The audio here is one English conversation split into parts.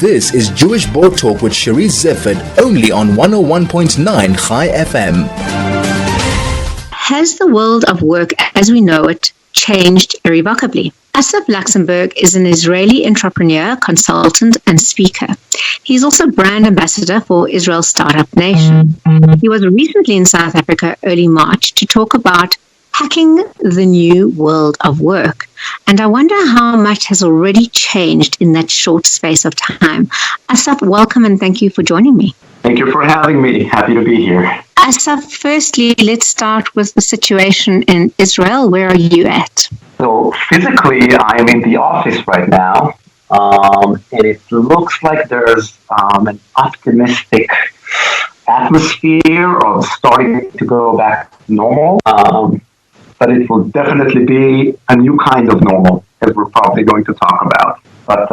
This is Jewish Board Talk with Charisse Zeifert, only on 101.9 Chai FM. Has the world of work as we know it changed irrevocably? Assaf Luxembourg is an Israeli entrepreneur, consultant, and speaker. He's also brand ambassador for Israel Startup Nation. He was recently in South Africa early March to talk about hacking the new world of work. And I wonder how much has already changed in that short space of time. Assaf, welcome and thank you for joining me. Thank you for having me. Happy to be here. Assaf, firstly, let's start with the situation in Israel. Where are you at? So physically, I'm in the office right now, and it looks like there's an optimistic atmosphere of starting to go back to normal, but it will definitely be a new kind of normal, as we're probably going to talk about. But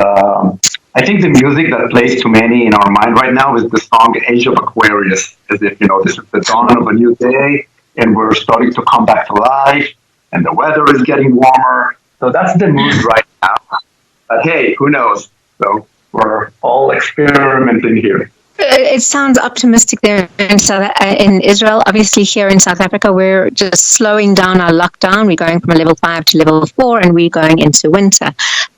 I think the music that plays to many in our mind right now is the song Age of Aquarius, as if, this is the dawn of a new day, and we're starting to come back to life, and the weather is getting warmer. So that's the mood right now. But hey, who knows? So we're all experimenting here. It sounds optimistic there in Israel. Obviously, here in South Africa, we're just slowing down our lockdown. We're going from a level 5 to level 4, and we're going into winter.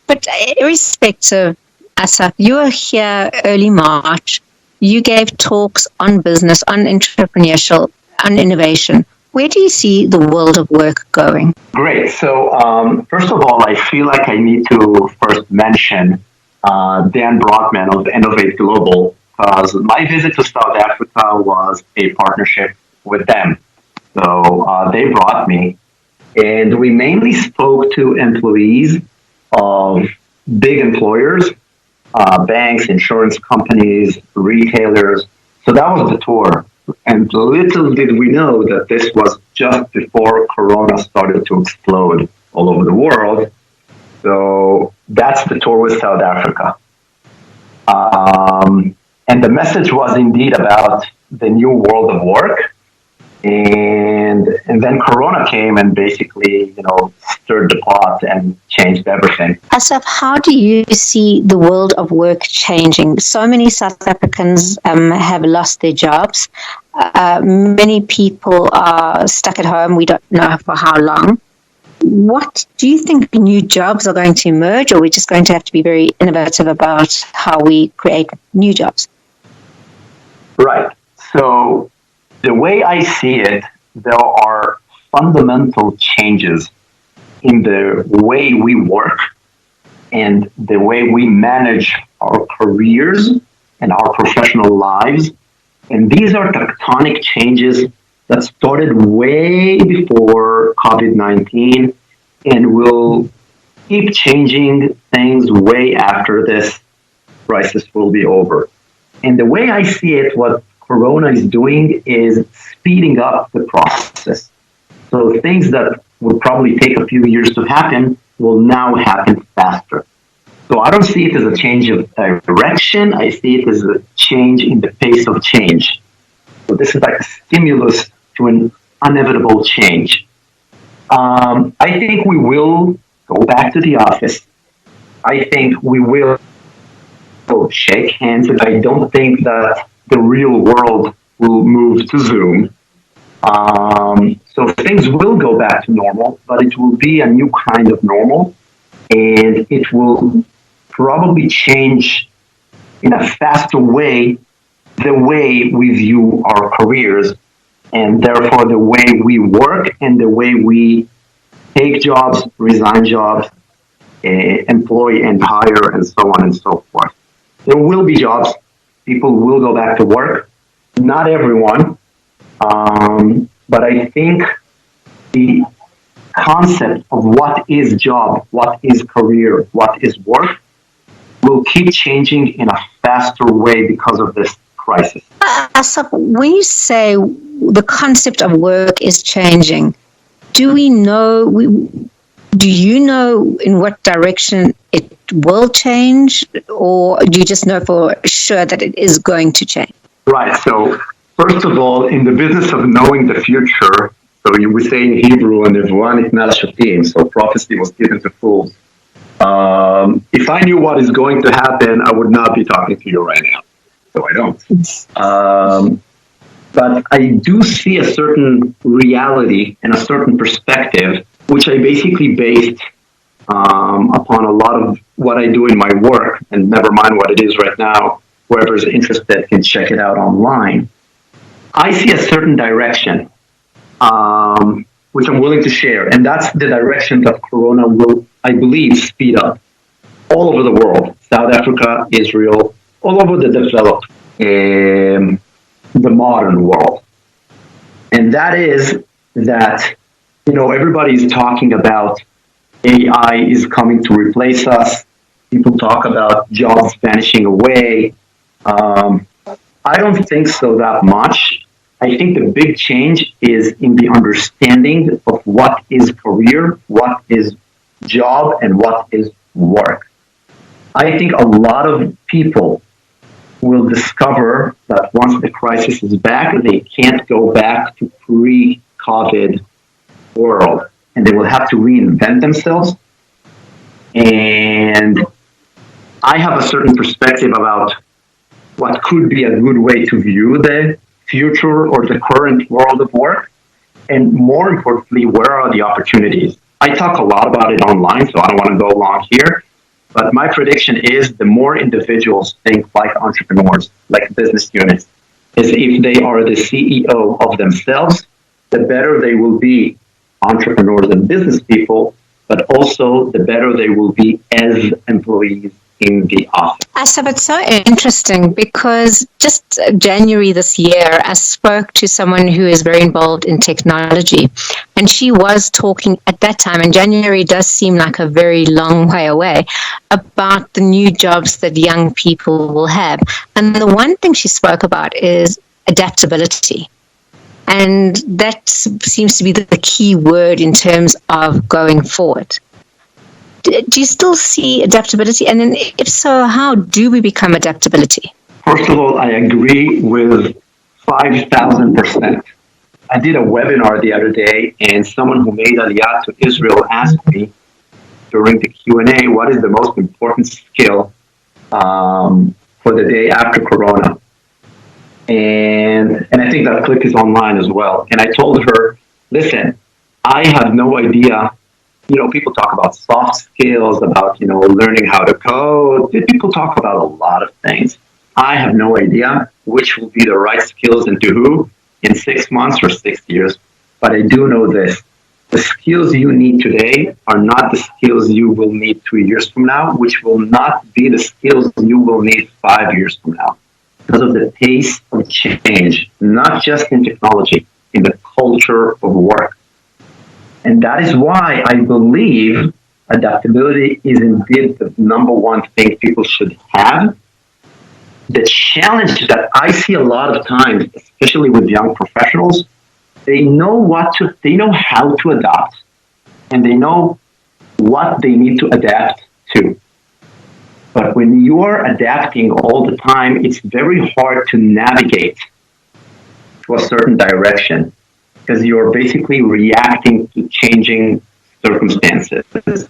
But irrespective, Assaf, you were here early March. You gave talks on business, on entrepreneurship, on innovation. Where do you see the world of work going? Great. So, first of all, I feel like I need to first mention Dan Brockman of Innovate Global, because my visit to South Africa was a partnership with them. So they brought me, and we mainly spoke to employees of big employers, banks, insurance companies, retailers. So that was the tour. And little did we know that this was just before Corona started to explode all over the world. So that's the tour with South Africa. And the message was indeed about the new world of work. And then Corona came and basically, stirred the pot and changed everything. Assaf, how do you see the world of work changing? So many South Africans have lost their jobs. Many people are stuck at home. We don't know for how long. What do you think new jobs are going to emerge, or we're just going to have to be very innovative about how we create new jobs? Right. So the way I see it, there are fundamental changes in the way we work and the way we manage our careers and our professional lives. And these are tectonic changes that started way before COVID-19 and will keep changing things way after this crisis will be over. And the way I see it, what Corona is doing is speeding up the process. So things that would probably take a few years to happen will now happen faster. So I don't see it as a change of direction. I see it as a change in the pace of change. So this is like a stimulus to an inevitable change. I think we will go back to the office. I think we will shake hands, but I don't think that the real world will move to Zoom. So things will go back to normal, but it will be a new kind of normal, and it will probably change in a faster way the way we view our careers, and therefore the way we work and the way we take jobs, resign jobs, employ and hire, and so on and so forth. There will be jobs. People will go back to work. Not everyone. But I think the concept of what is job, what is career, what is work will keep changing in a faster way because of this crisis. Assaf, when you say the concept of work is changing, do you know in what direction it will change, or do you just know for sure that it is going to change? Right. So first of all, in the business of knowing the future, so you would say in Hebrew, and so prophecy was given to fools. If I knew what is going to happen, I would not be talking to you right now. So I don't. But I do see a certain reality and a certain perspective, which I basically based upon a lot of what I do in my work, and never mind what it is right now. Whoever is interested can check it out online. I see a certain direction, which I'm willing to share, and that's the direction that Corona will, I believe, speed up all over the world. South Africa, Israel, all over the developed, the modern world. And that is that, everybody's talking about AI is coming to replace us. People talk about jobs vanishing away. I don't think so that much. I think the big change is in the understanding of what is career, what is job, and what is work. I think a lot of people will discover that once the crisis is back, they can't go back to pre-COVID world, and they will have to reinvent themselves. And I have a certain perspective about what could be a good way to view the future or the current world of work, and more importantly, where are the opportunities? I talk a lot about it online, so I don't want to go long here. But my prediction is the more individuals think like entrepreneurs, like business units, is if they are the CEO of themselves, the better they will be entrepreneurs and business people, but also the better they will be as employees in the office. Assaf, it's so interesting because just January this year, I spoke to someone who is very involved in technology, and she was talking at that time, and January does seem like a very long way away, about the new jobs that young people will have. And the one thing she spoke about is adaptability. And that seems to be the key word in terms of going forward. Do you still see adaptability? And then if so, how do we become adaptability? First of all, I agree with 5,000%. I did a webinar the other day, and someone who made Aliyah to Israel asked me during the Q&A, what is the most important skill for the day after Corona? And I think that clip is online as well. And I told her, listen, I have no idea. People talk about soft skills, about, learning how to code. People talk about a lot of things. I have no idea which will be the right skills and to who in 6 months or 6 years. But I do know this. The skills you need today are not the skills you will need 2 years from now, which will not be the skills you will need 5 years from now. Because of the pace of change, not just in technology, in the culture of work. And that is why I believe adaptability is indeed the number one thing people should have. The challenge that I see a lot of times, especially with young professionals, they know how to adapt, and they know what they need to adapt to. But when you are adapting all the time, it's very hard to navigate to a certain direction, because you're basically reacting to changing circumstances.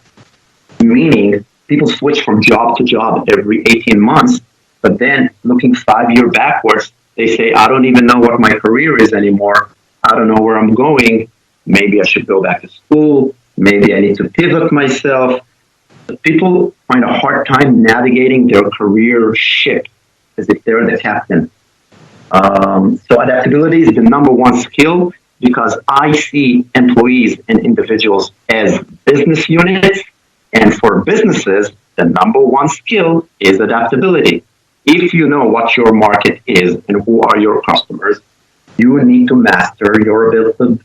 Meaning, people switch from job to job every 18 months, but then looking 5 years backwards, they say, I don't even know what my career is anymore. I don't know where I'm going. Maybe I should go back to school. Maybe I need to pivot myself. But people find a hard time navigating their career ship as if they're the captain. So adaptability is the number one skill, because I see employees and individuals as business units, and for businesses, the number one skill is adaptability. If you know what your market is and who are your customers, you need to master your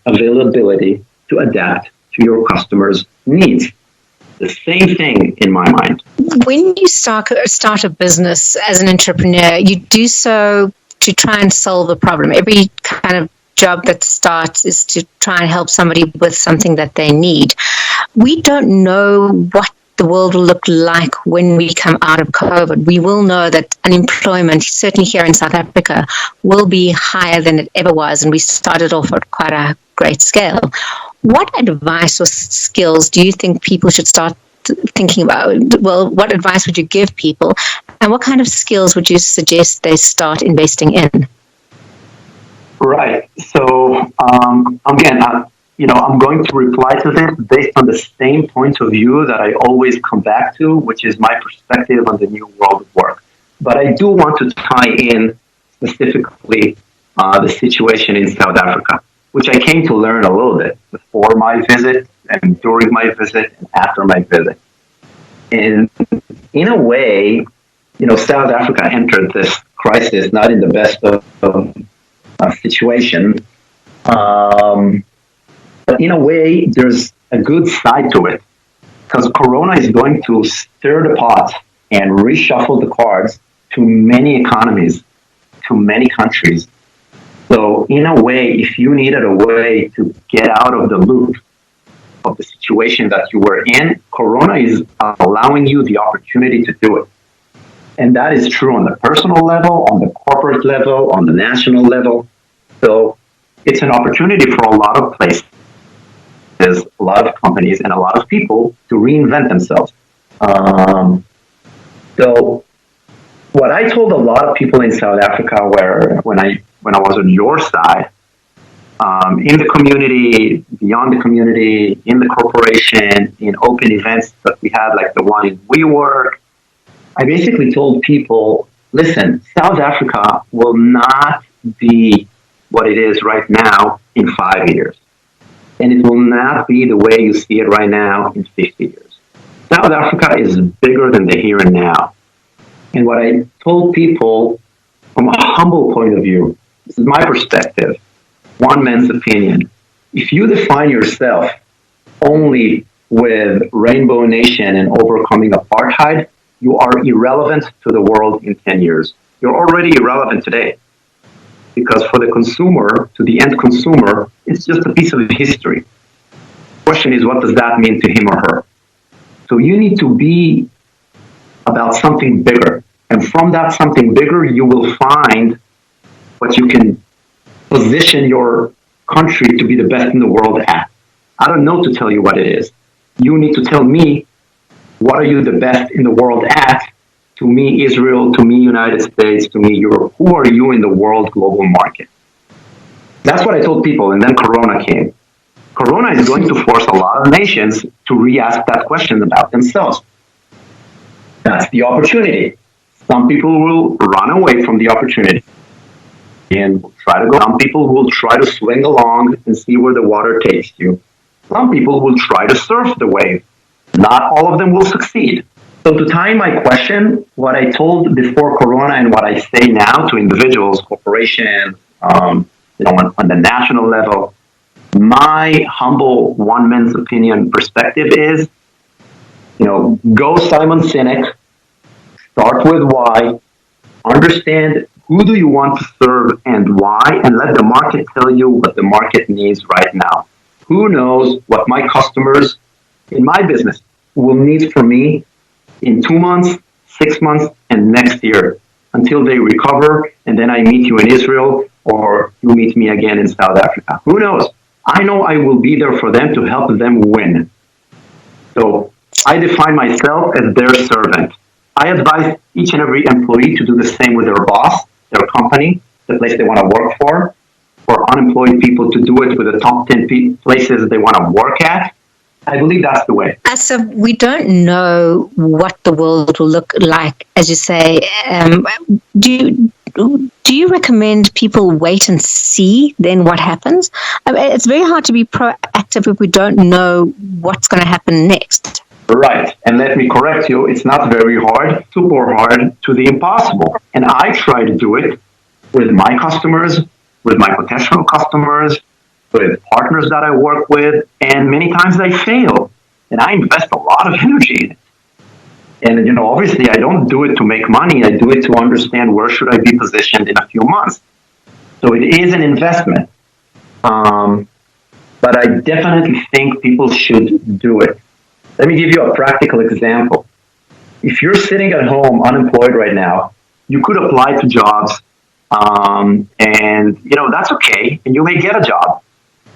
availability to adapt to your customers' needs. The same thing in my mind. When you start a business as an entrepreneur, you do so to try and solve a problem. Every kind of job that starts is to try and help somebody with something that they need. We don't know what the world will look like when we come out of COVID. We will know that unemployment, certainly here in South Africa, will be higher than it ever was, and we started off at quite a great scale. What advice or skills do you think people should start thinking about, well, what advice would you give people, and what kind of skills would you suggest they start investing in? Right. So again, I'm going to reply to this based on the same point of view that I always come back to, which is my perspective on the new world of work. But I do want to tie in specifically the situation in South Africa, which I came to learn a little bit before my visit and during my visit and after my visit. And in a way, South Africa entered this crisis not in the best of situation. But in a way, there's a good side to it, because Corona is going to stir the pot and reshuffle the cards to many economies, to many countries. So in a way, if you needed a way to get out of the loop of the situation that you were in, Corona is allowing you the opportunity to do it. And that is true on the personal level, on the corporate level, on the national level. So it's an opportunity for a lot of places, a lot of companies, and a lot of people to reinvent themselves. So what I told a lot of people in South Africa, when I was on your side, in the community, beyond the community, in the corporation, in open events that we had, like the one in WeWork, I basically told people, listen, South Africa will not be what it is right now in 5 years. And it will not be the way you see it right now in 50 years. South Africa is bigger than the here and now. And what I told people from a humble point of view, this is my perspective, one man's opinion. If you define yourself only with Rainbow Nation and overcoming apartheid, you are irrelevant to the world in 10 years. You're already irrelevant today. Because for the consumer, to the end consumer, it's just a piece of history. The question is, what does that mean to him or her? So you need to be about something bigger. And from that something bigger, you will find what you can position your country to be the best in the world at. I don't know to tell you what it is. You need to tell me, what are you the best in the world at? To me, Israel, to me, United States, to me, Europe. Who are you in the world global market? That's what I told people, and then Corona came. Corona is going to force a lot of nations to re-ask that question about themselves. That's the opportunity. Some people will run away from the opportunity and try to go. Some people will try to swing along and see where the water takes you. Some people will try to surf the wave. Not all of them will succeed. So to tie my question, what I told before Corona and what I say now to individuals, corporations, on the national level, my humble one man's opinion perspective is, go Simon Sinek, start with why, understand who do you want to serve and why, and let the market tell you what the market needs right now. Who knows what my customers in my business will need from me in 2 months, 6 months, and next year, until they recover, and then I meet you in Israel, or you meet me again in South Africa. Who knows? I know I will be there for them to help them win. So I define myself as their servant. I advise each and every employee to do the same with their boss, their company, the place they want to work for unemployed people to do it with the top 10 places they want to work at. I believe that's the way. So we don't know what the world will look like, as you say. Do you recommend people wait and see then what happens? I mean, it's very hard to be proactive if we don't know what's going to happen next. Right. And let me correct you. It's not very hard, super hard, to the impossible. And I try to do it with my customers, with my potential customers, with partners that I work with, and many times I fail. And I invest a lot of energy in it. And, obviously I don't do it to make money. I do it to understand where should I be positioned in a few months. So it is an investment. But I definitely think people should do it. Let me give you a practical example. If you're sitting at home unemployed right now, you could apply to jobs, and that's okay, and you may get a job.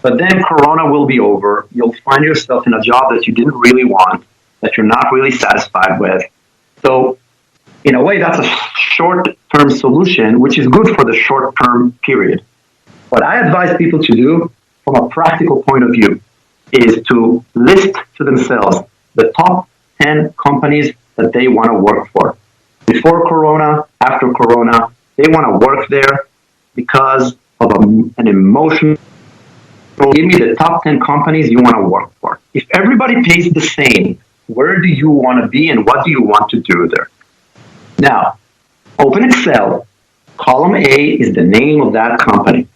But then Corona will be over. You'll find yourself in a job that you didn't really want, that you're not really satisfied with. So in a way, that's a short-term solution, which is good for the short-term period. What I advise people to do from a practical point of view is to list to themselves the top 10 companies that they want to work for. Before Corona, after Corona, they want to work there because of an emotional. Give me the top 10 companies you want to work for. If everybody pays the same, where do you want to be and what do you want to do there? Now, open Excel. Column A is the name of that company.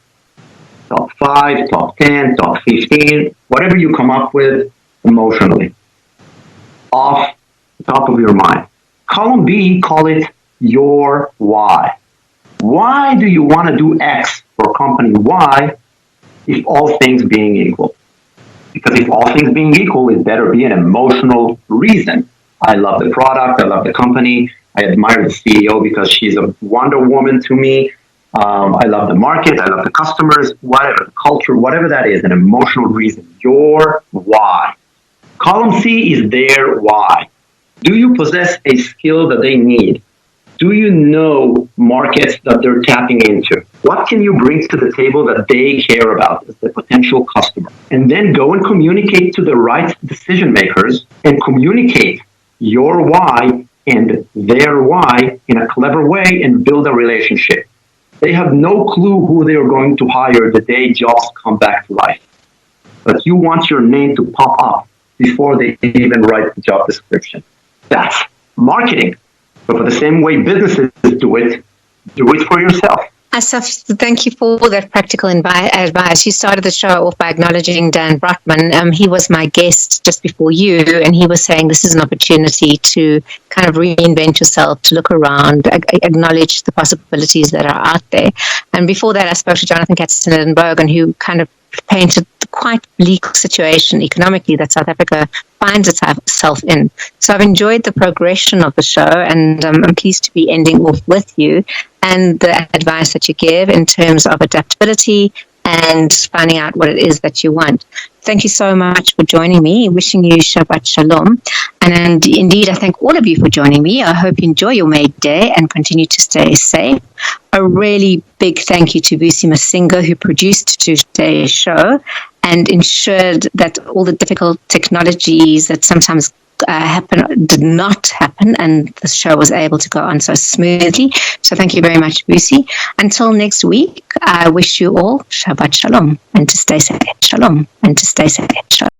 Top 5, top 10, top 15, whatever you come up with emotionally, off the top of your mind. Column B, call it your why. Why do you want to do X for company Y if all things being equal? Because if all things being equal, it better be an emotional reason. I love the product, I love the company, I admire the CEO because she's a Wonder Woman to me. I love the market, I love the customers, whatever, the culture, whatever that is, an emotional reason. Your why. Column C is their why. Do you possess a skill that they need? Do you know markets that they're tapping into? What can you bring to the table that they care about as the potential customer? And then go and communicate to the right decision makers and communicate your why and their why in a clever way and build a relationship. They have no clue who they are going to hire the day jobs come back to life. But you want your name to pop up before they even write the job description. That's marketing. But for the same way businesses do it for yourself. Assaf, thank you for that practical advice. You started the show off by acknowledging Dan Brotman. He was my guest just before you, and he was saying this is an opportunity to kind of reinvent yourself, to look around, acknowledge the possibilities that are out there. And before that, I spoke to Jonathan Katzenberg, who kind of painted the quite bleak situation economically that South Africa finds itself in. So I've enjoyed the progression of the show, and I'm pleased to be ending off with you and the advice that you give in terms of adaptability and finding out what it is that you want. Thank you so much for joining me. Wishing you Shabbat Shalom. And indeed, I thank all of you for joining me. I hope you enjoy your May Day and continue to stay safe. A really big thank you to Vusi Masinga, who produced today's show and ensured that all the difficult technologies that sometimes happen did not happen, and the show was able to go on so smoothly. So thank you very much, Vusi. Until next week, I wish you all Shabbat Shalom and to stay safe. Shalom and to stay safe. Shalom.